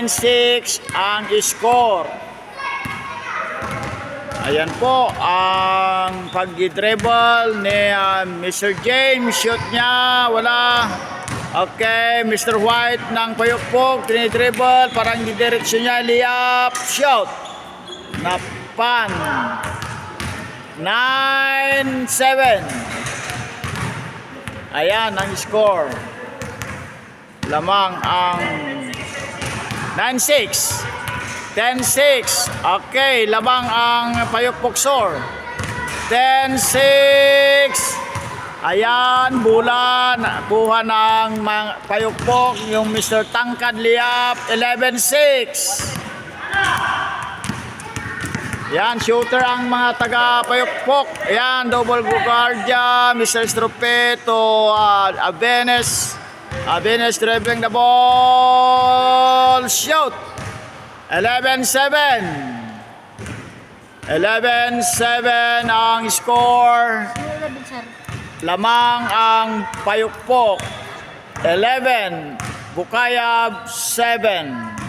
9-6 ang score. Ayan po ang pag-dribble ni Mr. James. Shoot niya, wala. Okay, Mr. White ng Payukpok, tinidribble, parang didireksyon niya, layup, shoot. Napan. 9-7. Ayan ang score. Lamang ang 9-6. 10-6. Okay, labang ang Payukpok Sur. 10-6. Ayan, bulan. Kuha ng Payukpok yung Mr. Tangkad Liap. 11-6. Ayan, shooter ang mga taga Payukpok. Ayan, double guardia. Mr. Stropeto. Abenes driving the ball. Shoot. 11-7. 11-7 ang score. Lamang ang Payukpok. 11. Bukayab 7.